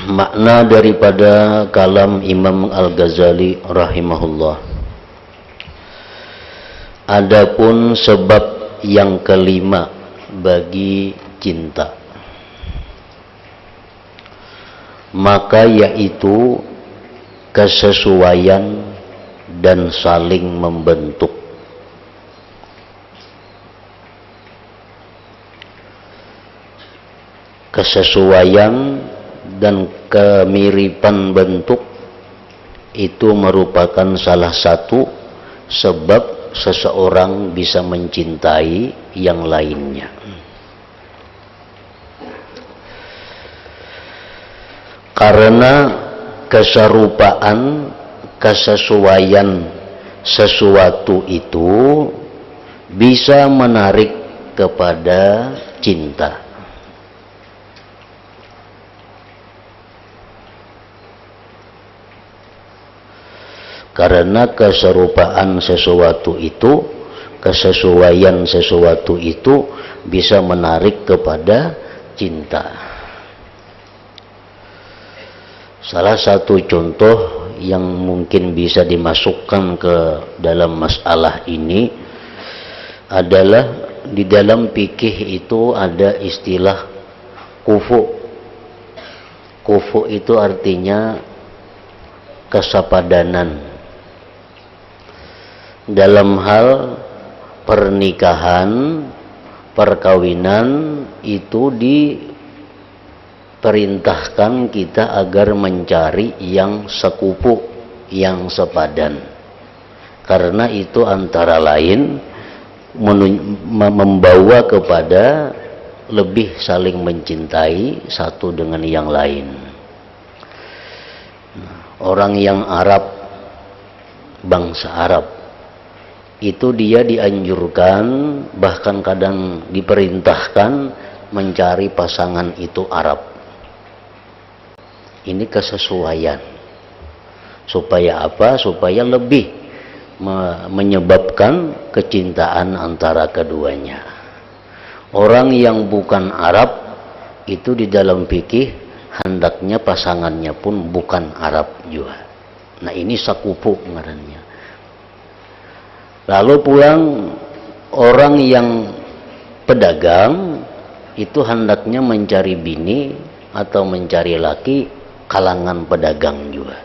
makna daripada kalam Imam Al-Ghazali rahimahullah. Adapun sebab yang kelima bagi cinta, maka yaitu kesesuaian dan saling membentuk. Kesesuaian dan kemiripan bentuk itu merupakan salah satu sebab seseorang bisa mencintai yang lainnya. Karena keserupaan, kesesuaian sesuatu itu bisa menarik kepada cinta. Karena keserupaan sesuatu itu, kesesuaian sesuatu itu bisa menarik kepada cinta. Salah satu contoh yang mungkin bisa dimasukkan ke dalam masalah ini adalah di dalam fikih itu ada istilah kufu. Kufu itu artinya kesepadanan. Dalam hal pernikahan, perkawinan itu diperintahkan kita agar mencari yang sekufu, yang sepadan. Karena itu antara lain membawa kepada lebih saling mencintai satu dengan yang lain. Orang yang Arab, bangsa Arab, itu dia dianjurkan, bahkan kadang diperintahkan mencari pasangan itu Arab. Ini kesesuaian. Supaya apa? Supaya lebih menyebabkan kecintaan antara keduanya. Orang yang bukan Arab itu di dalam fikih hendaknya pasangannya pun bukan Arab juga. Nah, ini sakupu ngarannya. Lalu pulang orang yang pedagang itu hendaknya mencari bini atau mencari laki kalangan pedagang juga.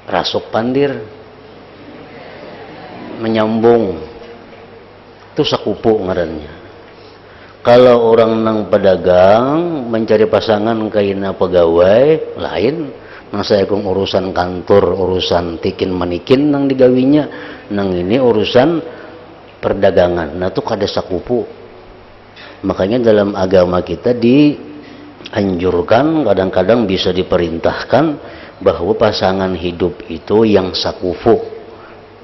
Rasuk pandir, menyambung, itu sakupu ngarannya. Kalau orang nang pedagang mencari pasangan kaina pegawai lain, nang saya kong urusan kantor, urusan tikin manikin nang digawinya, nang ini urusan perdagangan. Nah itu kada sakupu. Makanya dalam agama kita dianjurkan, kadang-kadang bisa diperintahkan bahwa pasangan hidup itu yang sakufu.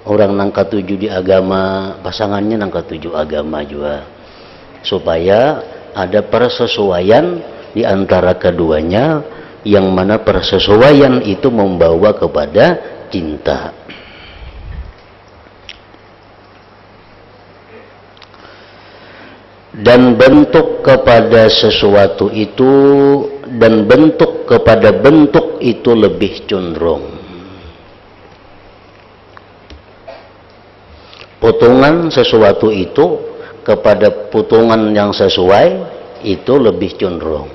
Orang nang katuju di agama, pasangannya nang katuju agama juga. Supaya ada persesuaian di antara keduanya, yang mana persesuaian itu membawa kepada cinta. Dan bentuk kepada sesuatu itu, dan bentuk kepada bentuk itu lebih cenderung. Potongan sesuatu itu kepada potongan yang sesuai itu lebih cenderung.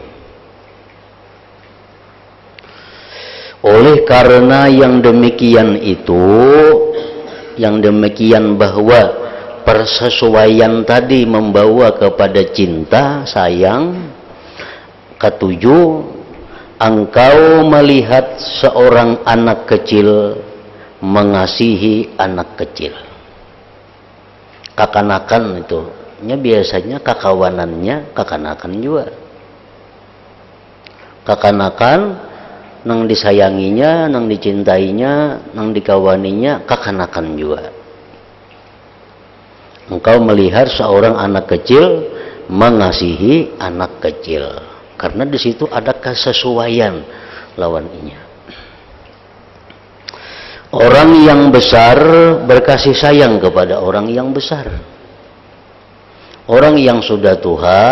Oleh karena yang demikian itu, yang demikian bahwa persesuaian tadi membawa kepada cinta, sayang. Ketujuh, engkau melihat seorang anak kecil mengasihi anak kecil. Kakanakan itu, biasanya kakawanannya kakanakan juga. Kakanakan nang disayanginya, nang dicintainya, nang dikawaninya, kakanakan juga. Engkau melihat seorang anak kecil mengasihi anak kecil, karena di situ ada kesesuaian lawannya. Orang yang besar berkasih sayang kepada orang yang besar. Orang yang sudah tua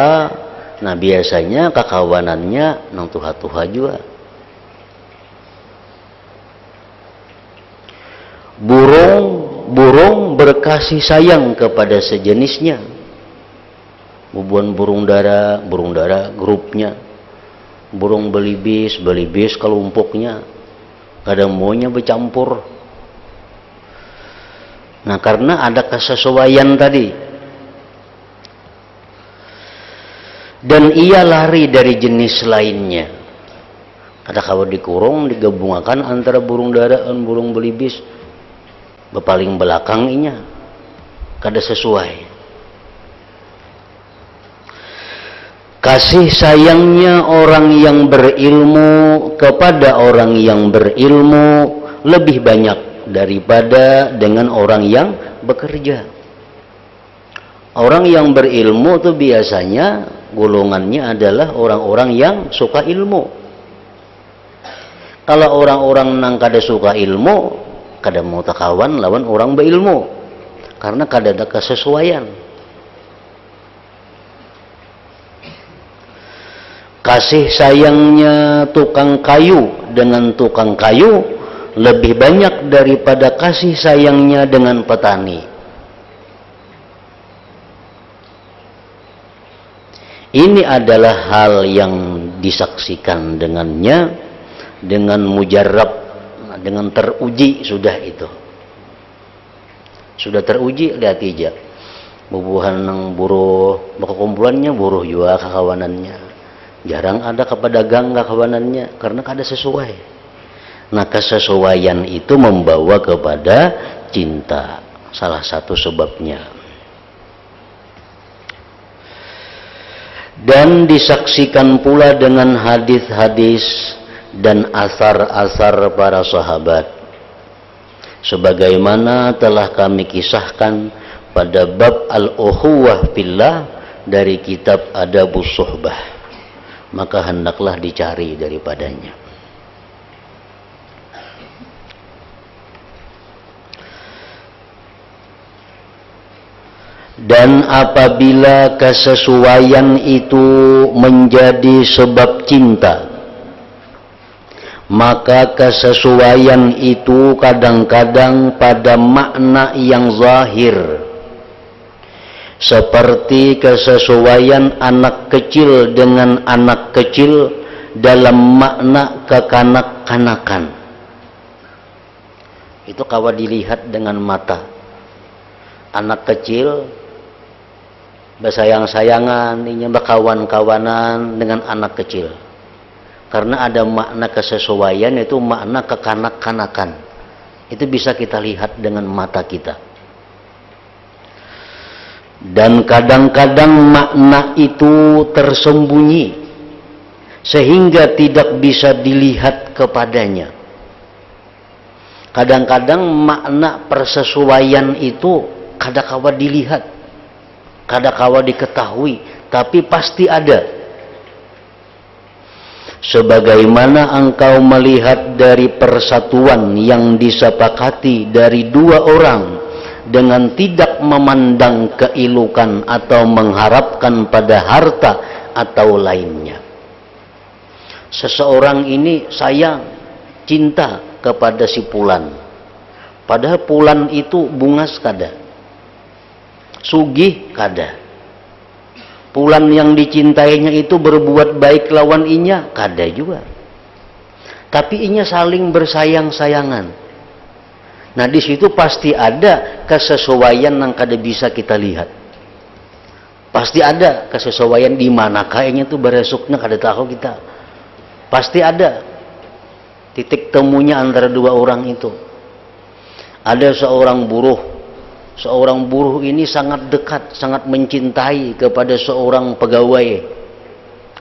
Nah biasanya kakawanannya nang tuha-tuha juga. Burung berkasih sayang kepada sejenisnya. Bubuan burung dara grupnya. Burung belibis kelompoknya. Kadang maunya bercampur. Nah karena ada kesesuaian tadi. Dan ia lari dari jenis lainnya. Ada kalau dikurung digabungkan antara burung dara dan burung belibis. Bepaling belakang inya kada sesuai. Kasih sayangnya orang yang berilmu kepada orang yang berilmu lebih banyak daripada dengan orang yang bekerja. Orang yang berilmu itu biasanya golongannya adalah orang-orang yang suka ilmu. Kalau orang-orang nang kada suka ilmu, kada mau takawan lawan orang berilmu karena kada ada kesesuaian. Kasih sayangnya tukang kayu dengan tukang kayu lebih banyak daripada kasih sayangnya dengan petani. Ini adalah hal yang disaksikan dengannya dengan mujarab, dengan teruji sudah itu. Sudah teruji lihat aja. Bubuhan nang buruh, kumpulannya buruh juga kakawanannya. Jarang ada kepedagang kakawanannya karena kada sesuai. Nah, kesesuaian itu membawa kepada cinta. Salah satu sebabnya. Dan disaksikan pula dengan hadis-hadis dan asar-asar para sahabat sebagaimana telah kami kisahkan pada bab al-ukhuwah fillah dari kitab Adabus Suhbah, maka hendaklah dicari daripadanya. Dan apabila kesesuaian itu menjadi sebab cinta, maka kesesuaian itu kadang-kadang pada makna yang zahir, seperti kesesuaian anak kecil dengan anak kecil dalam makna kekanak-kanakan. Itu kawa dilihat dengan mata. Anak kecil bersayang-sayangan, ini berkawan-kawanan dengan anak kecil. Karena ada makna kesesuaian, itu makna kekanak-kanakan. Itu bisa kita lihat dengan mata kita. Dan kadang-kadang makna itu tersembunyi sehingga tidak bisa dilihat kepadanya. Kadang-kadang makna persesuaian itu kadang-kala dilihat, kadang-kala diketahui, tapi pasti ada. Sebagaimana engkau melihat dari persatuan yang disepakati dari dua orang dengan tidak memandang keilukan atau mengharapkan pada harta atau lainnya. Seseorang ini sayang, cinta kepada si Pulan. Padahal Pulan itu bungas kada, sugih kada. Pulan yang dicintainya itu berbuat baik lawan inya, kada juga. Tapi inya saling bersayang-sayangan. Nah di situ pasti ada kesesuaian yang kada bisa kita lihat. Pasti ada kesesuaian di mana kayaknya tuh beresuknya kada tahu kita. Pasti ada titik temunya antara dua orang itu. Ada seorang buruh ini sangat dekat, sangat mencintai kepada seorang pegawai.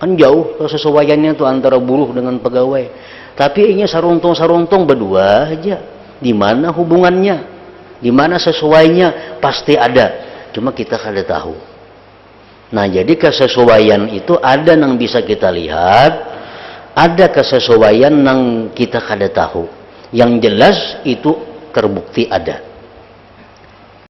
Kan jauh kesesuaiannya itu antara buruh dengan pegawai. Tapi ini saruntung-saruntung berdua aja. Di mana hubungannya? Di mana sesuainya? Pasti ada. Cuma kita kada tahu. Nah, jadi kesesuaian itu ada yang bisa kita lihat, ada kesesuaian yang kita kada tahu. Yang jelas itu terbukti ada.